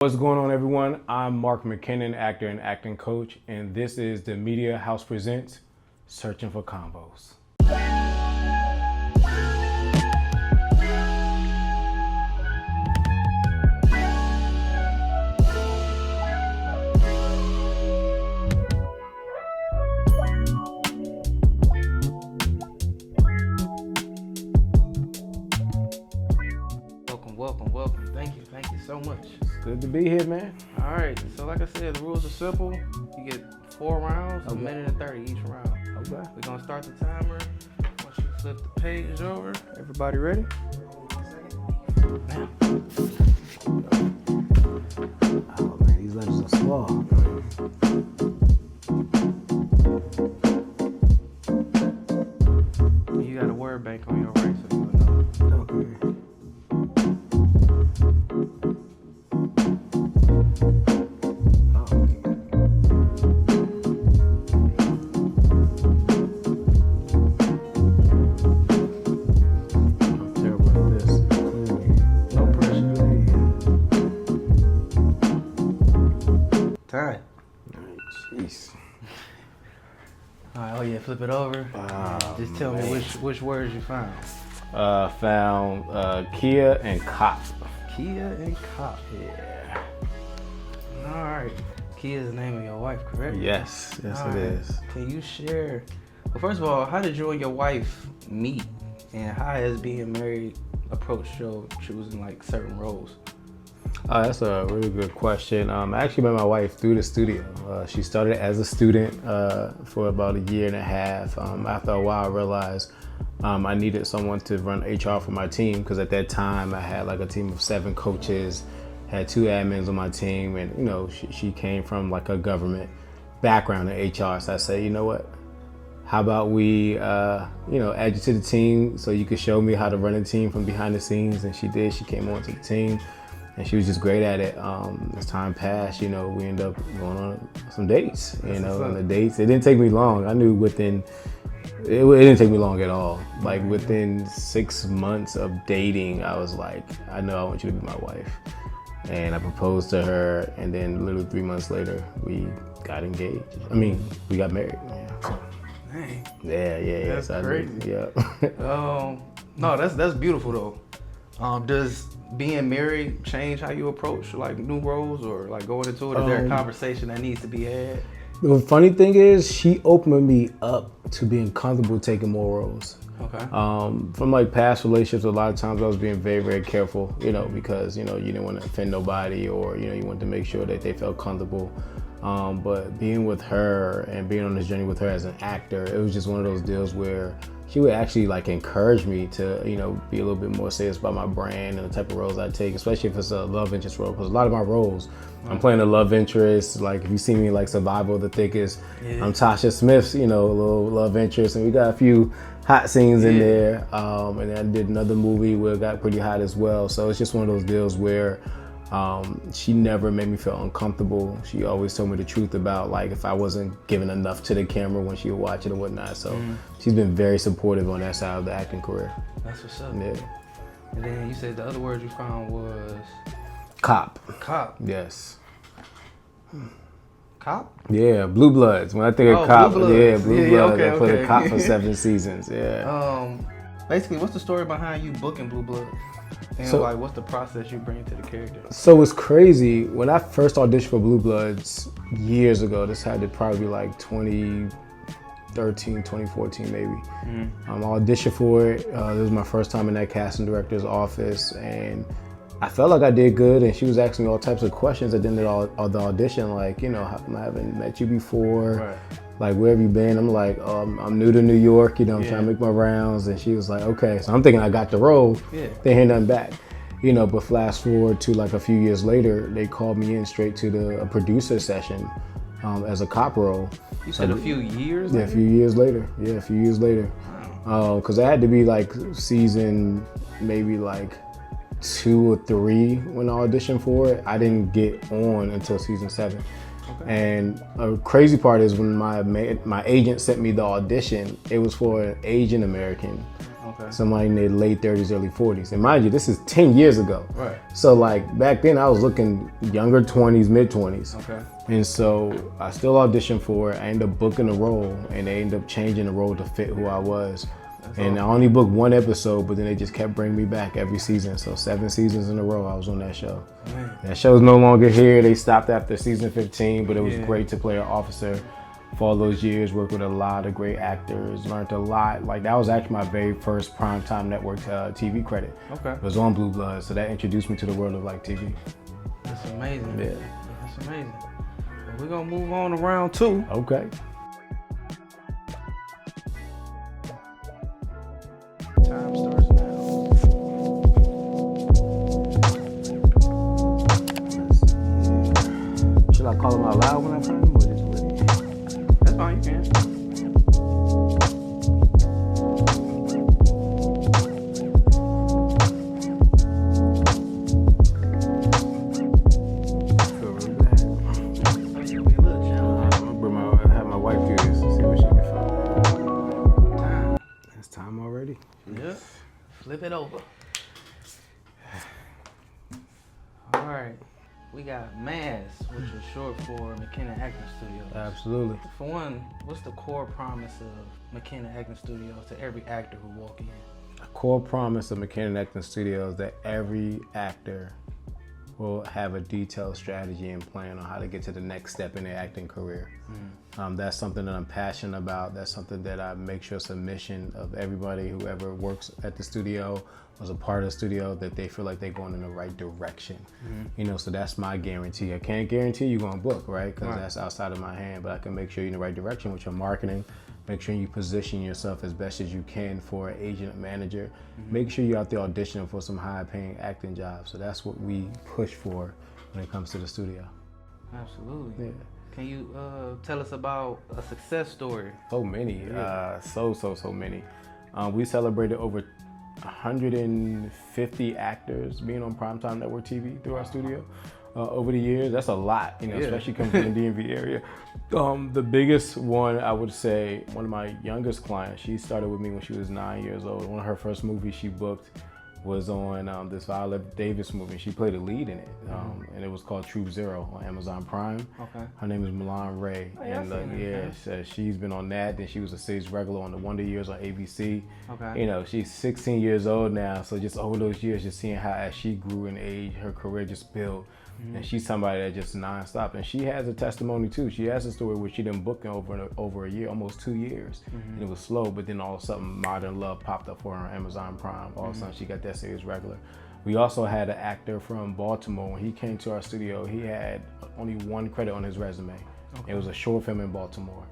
What's going on, everyone? I'm Mark McKinnon, actor and acting coach, and this is the Media House Presents Searching for Convos. Welcome. Thank you so much. It's good to be here, man. All right, so like I said, the rules are simple. You get 4 rounds, a minute and 30 each round. Okay. We're gonna start the timer. Once you flip the page over, everybody ready? Now. Oh man, these letters are small. You got a word bank on your right, so you'll know. Okay. Time. Jeez. All right, flip it over. Just tell me which words you found. Found Kia and cop. Kia and cop. Yeah. All right. Kia is the name of your wife, correct? Yes, All it right. is. Can you share? Well, first of all, how did you and your wife meet, and how has being married approached your choosing like certain roles? That's a really good question. I actually met my wife through the studio. She started as a student for about a year and a half. After a while, I realized I needed someone to run HR for my team, because at that time I had like a team of 7 coaches, had 2 admins on my team, and you know she came from like a government background in HR. So I said, you know what? How about we, add you to the team so you could show me how to run a team from behind the scenes? And she did. She came onto the team. And she was just great at it. As time passed, we ended up going on some dates. And the dates, it didn't take me long. I knew it didn't take me long at all. Like within 6 months of dating, I was like, I know I want you to be my wife. And I proposed to her, and then literally 3 months later, we got engaged. We got married. Yeah. So, Dang. Yeah. That's so crazy. Yeah. No, that's beautiful though. Does being married change how you approach like new roles, or like going into it? Is there a conversation that needs to be had? The funny thing is, she opened me up to being comfortable taking more roles. Okay. From like past relationships, a lot of times I was being very, very careful, because, you didn't want to offend nobody, or, you wanted to make sure that they felt comfortable. But being with her and being on this journey with her as an actor, it was just one of those deals where she would actually like encourage me to, be a little bit more serious about my brand and the type of roles I take, especially if it's a love interest role. Because a lot of my roles, I'm playing a love interest. Like if you see me like Survival of the Thickest, I'm Tasha Smith's, little love interest, and we got a few hot scenes in there. And then I did another movie where it got pretty hot as well. So it's just one of those deals where she never made me feel uncomfortable. She always told me the truth about like if I wasn't giving enough to the camera when she would watch it and whatnot. So she's been very supportive on that side of the acting career. That's what's up. Yeah. And then you said the other word you found was Cop. Cop. Yes. Cop? Yeah, Blue Bloods. When I think of Cop, Blue Bloods. Blue Bloods. Okay, I put okay. a Cop for 7 seasons. Yeah. Basically, what's the story behind you booking Blue Bloods? And what's the process you bring to the character? So it's crazy. When I first auditioned for Blue Bloods years ago, this had to probably be like 2013, 2014 maybe. I auditioned for it. This was my first time in that casting director's office, and I felt like I did good, and she was asking me all types of questions at the end of the audition, like, I haven't met you before. Right. Like, where have you been? I'm like, I'm new to New York, I'm trying to make my rounds. And she was like, okay. So I'm thinking I got the role. Yeah. They hear nothing back. But fast forward to like a few years later, they called me in straight to a producer session as a cop role. You said a few years later? Yeah, a few years later. Yeah, a few years later. Wow. Because I had to be like season maybe like 2 or 3 when I auditioned for it. I didn't get on until season 7. Okay. And a crazy part is when my agent sent me the audition, it was for an Asian American Okay. Somebody in their late 30s, early 40s. And mind you, this is 10 years ago. Right. So like back then I was looking younger 20s, mid 20s. Okay. And so I still auditioned for it. I ended up booking the role and they ended up changing the role to fit who I was. And I only booked one episode, but then they just kept bringing me back every season. So 7 seasons in a row, I was on that show. Man. That show's no longer here. They stopped after season 15, but it was great to play an officer for all those years. Worked with a lot of great actors, learned a lot. Like that was actually my very first primetime network TV credit. Okay. It was on Blue Bloods, so that introduced me to the world of like TV. That's amazing. Yeah. That's amazing. Well, we're gonna move on to round 2. Okay. Time starts now. Should I call them out loud when I find them or just wait? That's fine, you can. Feel really bad. It'll be a little challenge. I'm gonna have my wife do this and see what she can find. Time. It's time already. Yep. Flip it over. All right. We got MAS, which is short for McKinnon Acting Studios. Absolutely. For one, what's the core promise of McKinnon Acting Studios to every actor who walk in? A core promise of McKinnon Acting Studios that every actor will have a detailed strategy and plan on how to get to the next step in their acting career. That's something that I'm passionate about. That's something that I make sure it's a mission of everybody, whoever works at the studio, was a part of the studio, that they feel like they're going in the right direction. You know, so that's my guarantee. I can't guarantee you're gonna book, right? Because that's outside of my hand, but I can make sure you're in the right direction with your marketing. Make sure you position yourself as best as you can for an agent, manager. Make sure you're out there auditioning for some high-paying acting jobs. So that's what we push for when it comes to the studio. Absolutely. Yeah. Can you tell us about a success story? So many, so many. We celebrated over 150 actors being on primetime network TV through our studio over the years. That's a lot, you know, especially coming from the DMV area. The biggest one, I would say, one of my youngest clients, she started with me when she was 9 years old. One of her first movies she booked was on this Viola Davis movie. She played a lead in it, and it was called Troop Zero on Amazon Prime. Okay. Her name is Milan Ray, and she's been on that. Then she was a series regular on The Wonder Years on ABC. Okay. You know, she's 16 years old now, so just over those years, just seeing how as she grew in age, her career just built. And she's somebody that just nonstop. And she has a testimony too. She has a story where she didn't book in over a year, almost 2 years. And it was slow, but then all of a sudden Modern Love popped up for her on Amazon Prime. All of a sudden she got that series regular. We also had an actor from Baltimore. When he came to our studio, he had only one credit on his resume. It was a short film in Baltimore.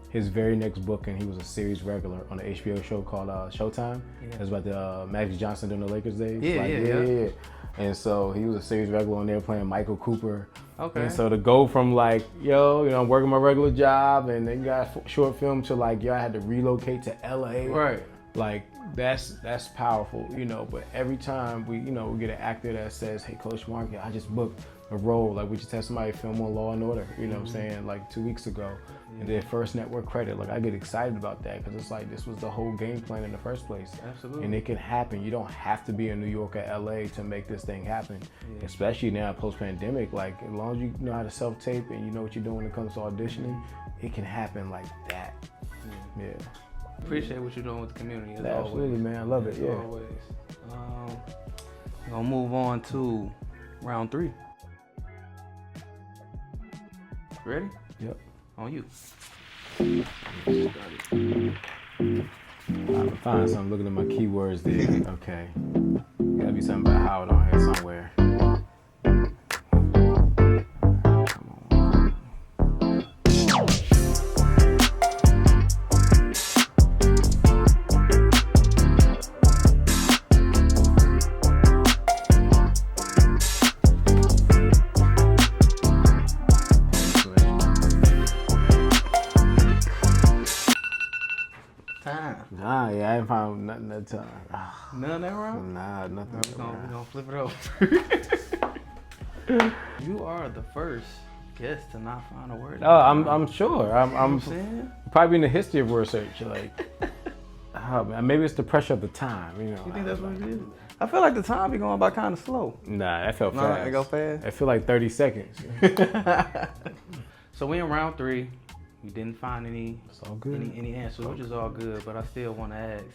His very next booking, he was a series regular on an HBO show called Showtime. It was about the Magic Johnson during the Lakers days. Yeah. And so he was a series regular on there playing Michael Cooper. Okay. And so to go from like, yo, you know, I'm working my regular job and then got a short film to like, yo, I had to relocate to LA. Right. Like that's powerful, you know, but every time we get an actor that says, hey, Coach Mark, I just booked a role. Like we just had somebody film on Law and Order, you know what I'm saying, like 2 weeks ago. And their first network credit. Like I get excited about that because it's like this was the whole game plan in the first place. Absolutely. And it can happen. You don't have to be in New York or LA to make this thing happen. Especially now post-pandemic. Like as long as you know how to self-tape and you know what you're doing when it comes to auditioning, it can happen like that. Yeah. Appreciate what you're doing with the community as Absolutely, always. man. I love it. Yeah. Always. We're gonna move on to round 3. Ready? Yep. On you. I'm fine, so I'm looking at my keywords there. Okay. Gotta be something about Howard on here somewhere. Come on. Time. Nah, yeah, I ain't found nothing that time. None that round? Nah, nothing. We're gonna flip it over. You are the first guest to not find a word. Oh, I'm sure. I'm saying? probably in the history of word search. Like, Maybe it's the pressure of the time, you know. You think that's what it is? I feel like the time be going by kind of slow. Nah, that felt Nah, fast. it go fast? I feel like 30 seconds. So we in round 3. We didn't find any answers, which is all good. But I still want to ask,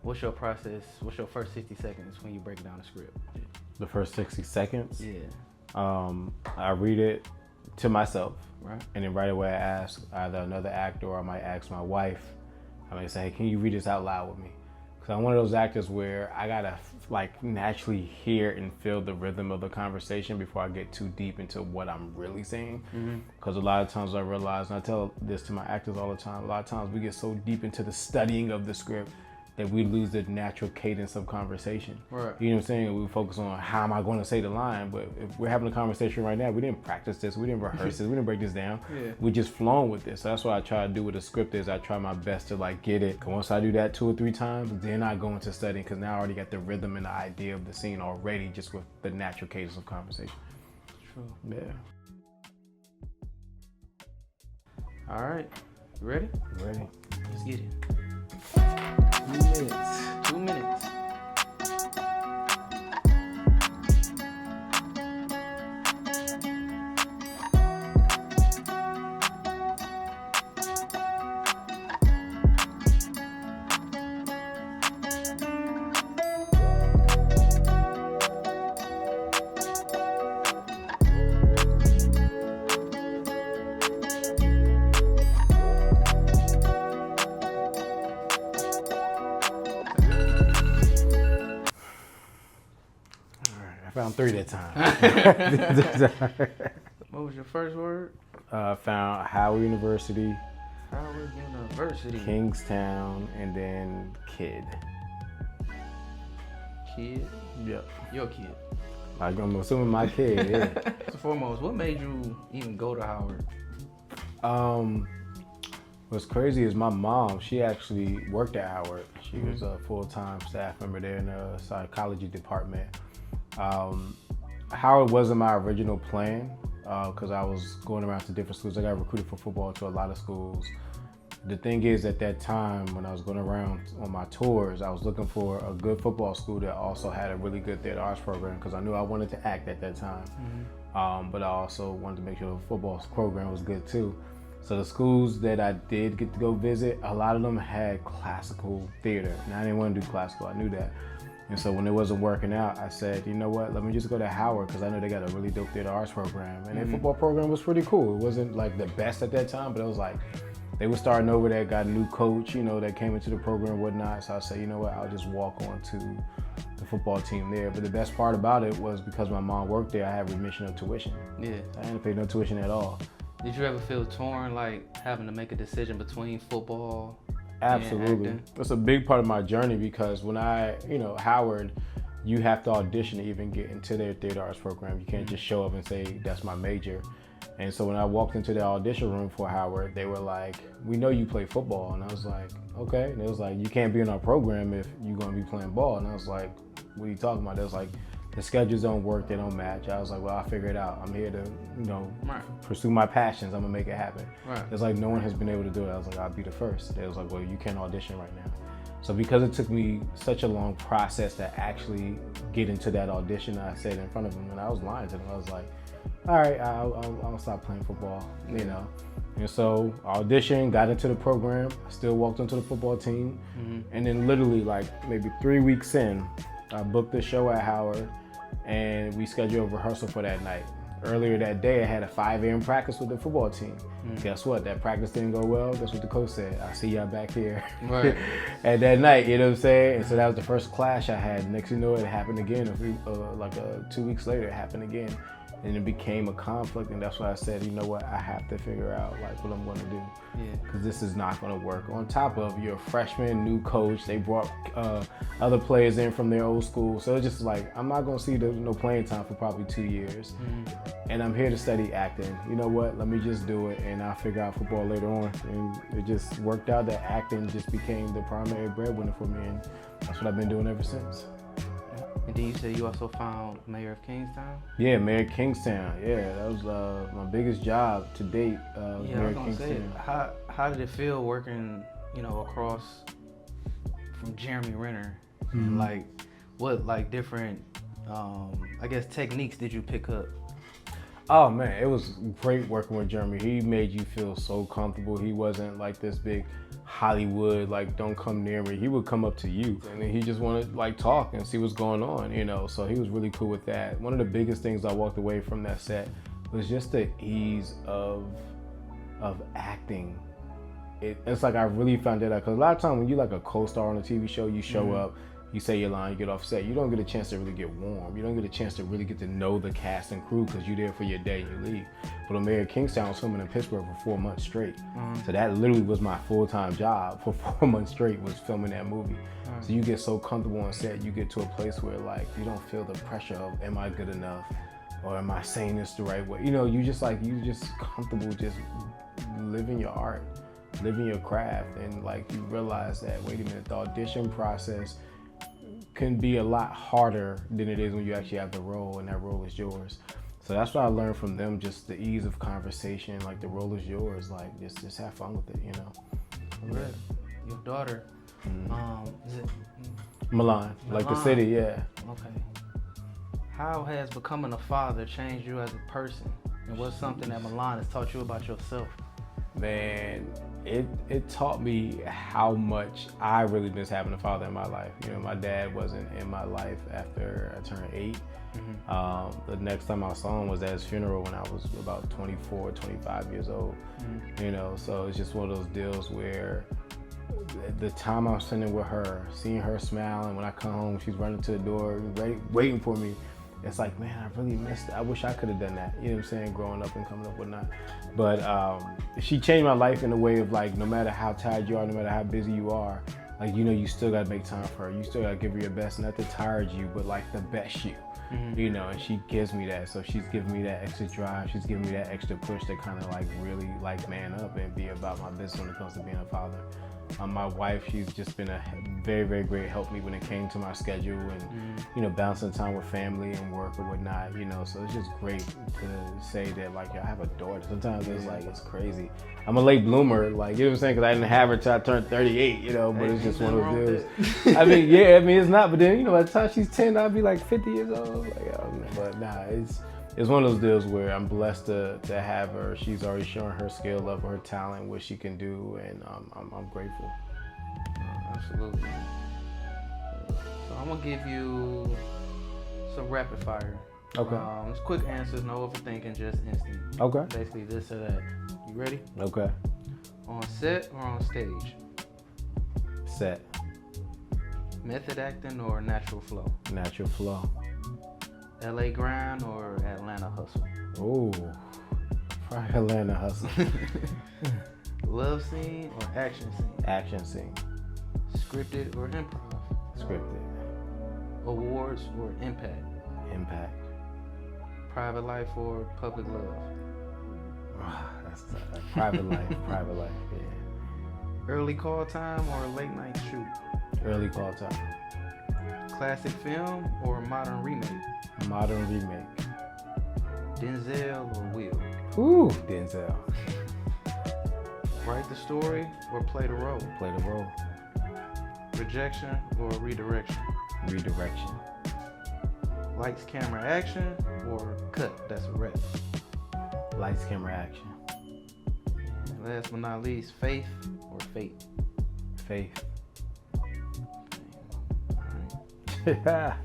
what's your process? What's your first 60 seconds when you break down the script? The first 60 seconds? Yeah. I read it to myself. Right. And then right away I ask either another actor or I might ask my wife. I might say, hey, can you read this out loud with me? Because I'm one of those actors where I gotta like naturally hear and feel the rhythm of the conversation before I get too deep into what I'm really saying. Because a lot of times I realize, and I tell this to my actors all the time, a lot of times we get so deep into the studying of the script that we lose the natural cadence of conversation. Right. You know what I'm saying? We focus on how am I going to say the line, but if we're having a conversation right now, we didn't practice this, we didn't rehearse this, we didn't break this down. Yeah. We just flowing with this. So that's what I try to do with a script is I try my best to like get it. Once I do that 2 or 3 times, then I go into studying because now I already got the rhythm and the idea of the scene already just with the natural cadence of conversation. True. Yeah. All right. You ready? Ready. Let's get it. 2 minutes. 2 minutes. I found 3 that time. What was your first word? Found Howard University, Howard University. Kingstown, and then Kid. Kid? Yep. Your kid. Like I'm assuming my kid, yeah. First and foremost, what made you even go to Howard? What's crazy is my mom, she actually worked at Howard. She was a full-time staff member there in the psychology department. Howard wasn't my original plan because I was going around to different schools. I got recruited for football to a lot of schools. The thing is, at that time, when I was going around on my tours, I was looking for a good football school that also had a really good theater arts program because I knew I wanted to act at that time. But I also wanted to make sure the football program was good too. So the schools that I did get to go visit, a lot of them had classical theater. And I didn't want to do classical, I knew that. And so when it wasn't working out, I said, you know what, let me just go to Howard because I know they got a really dope theater arts program. And their football program was pretty cool. It wasn't like the best at that time, but it was like, they were starting over there, got a new coach, you know, that came into the program and whatnot. So I said, you know what, I'll just walk on to the football team there. But the best part about it was because my mom worked there, I had remission of tuition. Yeah. I didn't pay no tuition at all. Did you ever feel torn, like having to make a decision between football Absolutely. and acting? That's a big part of my journey because when Howard, you have to audition to even get into their theater arts program. You can't just show up and say, that's my major. And so when I walked into the audition room for Howard, they were like, we know you play football. And I was like, okay. And it was like, you can't be in our program if you're going to be playing ball. And I was like, what are you talking about? They was like, the schedules don't work, they don't match. I was like, well, I'll figure it out. I'm here to, pursue my passions. I'm gonna make it happen. Right. It's like no one has been able to do it. I was like, I'll be the first. They was like, well, you can't audition right now. So because it took me such a long process to actually get into that audition, I said in front of them, and I was lying to them. I was like, all right, I'll stop playing football, you know. And so I auditioned, got into the program, still walked into the football team, and then literally like maybe 3 weeks in, I booked the show at Howard, and we scheduled a rehearsal for that night. Earlier that day, I had a 5 a.m. practice with the football team. Guess what? That practice didn't go well. That's what the coach said. I'll see y'all back here. Right. And that night, you know what I'm saying? And so that was the first clash I had. Next thing you know, it happened again. 2 weeks later, it happened again. And it became a conflict, and that's why I said, you know what, I have to figure out like what I'm gonna do. Yeah. Because this is not gonna work. On top of you're a freshman, new coach, they brought other players in from their old school. So it's just like, I'm not gonna see no playing time for probably 2 years. And I'm here to study acting. You know what, let me just do it and I'll figure out football later on. And it just worked out that acting just became the primary breadwinner for me, and that's what I've been doing ever since. And then you said you also found Mayor of Kingstown? Yeah, Mayor of Kingstown. Yeah, that was my biggest job to date. Yeah, Mayor I of was gonna say, Kingstown. how did it feel working, across from Jeremy Renner? Mm-hmm. Like, what like different, I guess, techniques did you pick up? Oh man, it was great working with Jeremy. He made you feel so comfortable. He wasn't like this big Hollywood, like, don't come near me. He would come up to you and then he just wanted to like talk and see what's going on, you know? So he was really cool with that. One of the biggest things I walked away from that set was just the ease of acting. It's like I really found that out, because a lot of times when you like a co-star on a TV show, you show up, you say your line, you get off set, you don't get a chance to really get warm. You don't get a chance to really get to know the cast and crew, because you're there for your day and you leave. But on Mayor of Kingstown, I was filming in Pittsburgh for 4 months straight. So that literally was my full-time job for 4 months straight, was filming that movie. So you get so comfortable on set, you get to a place where like you don't feel the pressure of, am I good enough? Or am I saying this the right way? You know, you just comfortable just living your art, living your craft. And like you realize that, wait a minute, the audition process can be a lot harder than it is when you actually have the role and that role is yours. So that's what I learned from them, just the ease of conversation, like the role is yours, like just have fun with it, you know. Correct. Your daughter, is it Milan, like the city, yeah. Okay. How has becoming a father changed you as a person? And what's something that Milan has taught you about yourself? Man, it taught me how much I really miss having a father in my life. You know, my dad wasn't in my life after I turned 8. The next time I saw him was at his funeral when I was about 24, 25 years old. You know, so it's just one of those deals where the time I'm spending with her, seeing her smile, and when I come home, she's running to the door, waiting for me. It's like, man, I really missed it. I wish I could have done that. You know what I'm saying? Growing up and coming up whatnot. But she changed my life in a way of like, no matter how tired you are, no matter how busy you are, like, you know, you still gotta make time for her. You still gotta give her your best, not the tired you, but like the best you. You know, and she gives me that. So she's giving me that extra drive. She's giving me that extra push to kind of like really like man up and be about my business when it comes to being a father. My wife, she's just been a very, very great help me when it came to my schedule and, you know, balancing time with family and work or whatnot, you know, so it's just great to say that, like, I have a daughter. Sometimes it's like, it's crazy. I'm a late bloomer, like, you know what I'm saying? Because I didn't have her till I turned 38, you know, but it's just one of those deals. I mean, yeah, I mean, it's not, but then, you know, by the time she's 10, I'll be like 50 years old. Like, oh, man. But nah, it's one of those deals where I'm blessed to have her. She's already shown her skill level, her talent, what she can do, and I'm grateful. Absolutely. So I'm gonna give you some rapid fire. Okay. It's quick answers, no overthinking, just instant. Okay. Basically this or that. You ready? Okay. On set or on stage? Set. Method acting or natural flow? Natural flow. LA grind or Atlanta hustle? Ooh, probably Atlanta hustle. Love scene or action scene? Action scene. Scripted or improv? Scripted. Awards or impact? Impact. Private life or public love? That's private life. Private life. Yeah. Early call time or late night shoot? Early call time. Classic film or modern remake? Modern remake. Denzel or Will? Ooh, Denzel. Write the story or play the role? Play the role. Rejection or redirection? Redirection. Lights, camera, action or cut? That's a wrap. Lights, camera, action. And last but not least, faith or fate? Faith. Right.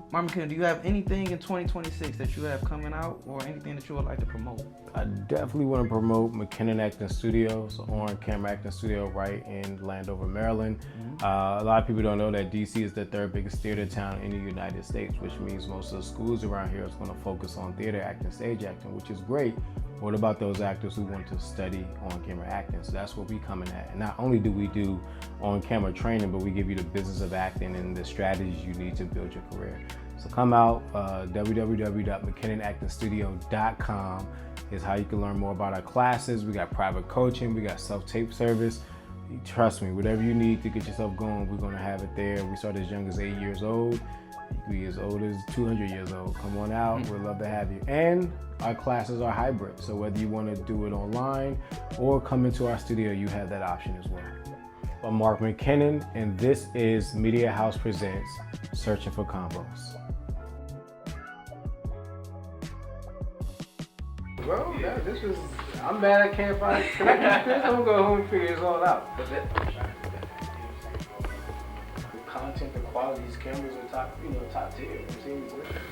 Mark McKinnon, do you have anything in 2026 that you have coming out or anything that you would like to promote? I definitely want to promote McKinnon Acting Studios, on camera acting studio right in Landover, Maryland. A lot of people don't know that DC is the 3rd biggest theater town in the United States, which means most of the schools around here is going to focus on theater acting, stage acting, which is great. What about those actors who want to study on-camera acting? So that's what we coming at. And not only do we do on-camera training, but we give you the business of acting and the strategies you need to build your career. So come out, www.mckinnonactingstudio.com is how you can learn more about our classes. We got private coaching, we got self-tape service. Trust me, whatever you need to get yourself going, we're gonna have it there. We start as young as 8 years old. You can be as old as 200 years old. Come on out, we'd love to have you. And our classes are hybrid, so whether you want to do it online or come into our studio, you have that option as well. I'm Mark McKinnon, and this is Media House Presents Searching for Convos. Bro, this was. I'm mad I can't find. Can I keep this? I'm gonna go home and figure this all out. The content, the quality, these cameras are top, top tier. You see what I'm saying?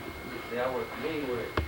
Yeah, I work. Me work.